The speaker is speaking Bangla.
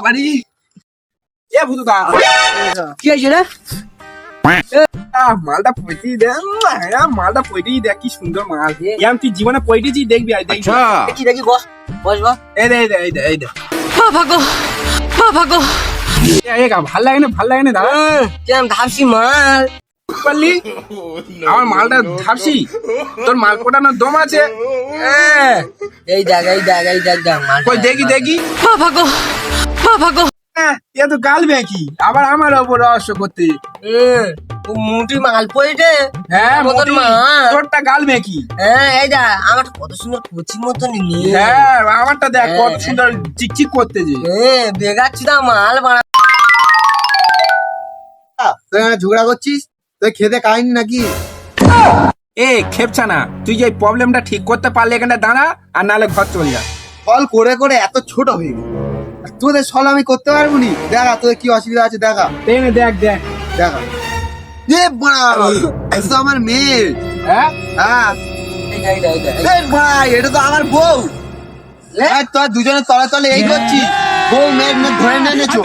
বাবারি এ ভুতুদা কি হয়েছে রে? মালটা পয়টি দে মালটা পয়টি দে কি সুন্দর মাল ইয়াম তুই জীবনে পয়টিছি দেখবি আই দেখবি দেখি দেখি বস বস বস। এই দে এই দে বাবা গো বাবা গো, ভাল লাগে না দাদা কেমন ধাপসি মাল পারলি আমার মালটা ধাপসি তোর মাল কোটানোর দম আছে এই দেখ এই দেখ এই দেখ দেখ মাল কই দেখি বাবা গো বাবা গো। এ তো গাল বেকি আবার আমার ওপর রহস্য করতে মুটি মাল পড়ে হ্যাঁ মতন মাল। তোরটা গাল বেকি হ্যাঁ এই দেখ আমার কত সুন্দর কচি মতন হ্যাঁ আমারটা দেখ কত সুন্দর চিকচিক করতে যে বেগাচ্ছি না মাল বাড়া। তুই ঝগড়া করছিস? তুই খেতে খাইনি নাকি? এ খেপছা না তুই যে প্রবলেমটা ঠিক করতে পারলে এখানে দাঁড়া আর নালে ঘর চল যা ফল করে করে এত ছোট হয়ে গেল, আর তোদের সল আমি করতে পারবো নি। দেখা তোদের কি অসুবিধা আছে, দেখা দেখ দেখা। এ বড়া, এটা তো আমার মেয়ে। হ্যাঁ হ্যাঁ এ ভাই, এটা তো আমার বউ। এই তোরা দুজনে তলে তলে এই করছিস, বউ মেয়ে ধরে নিয়েছো।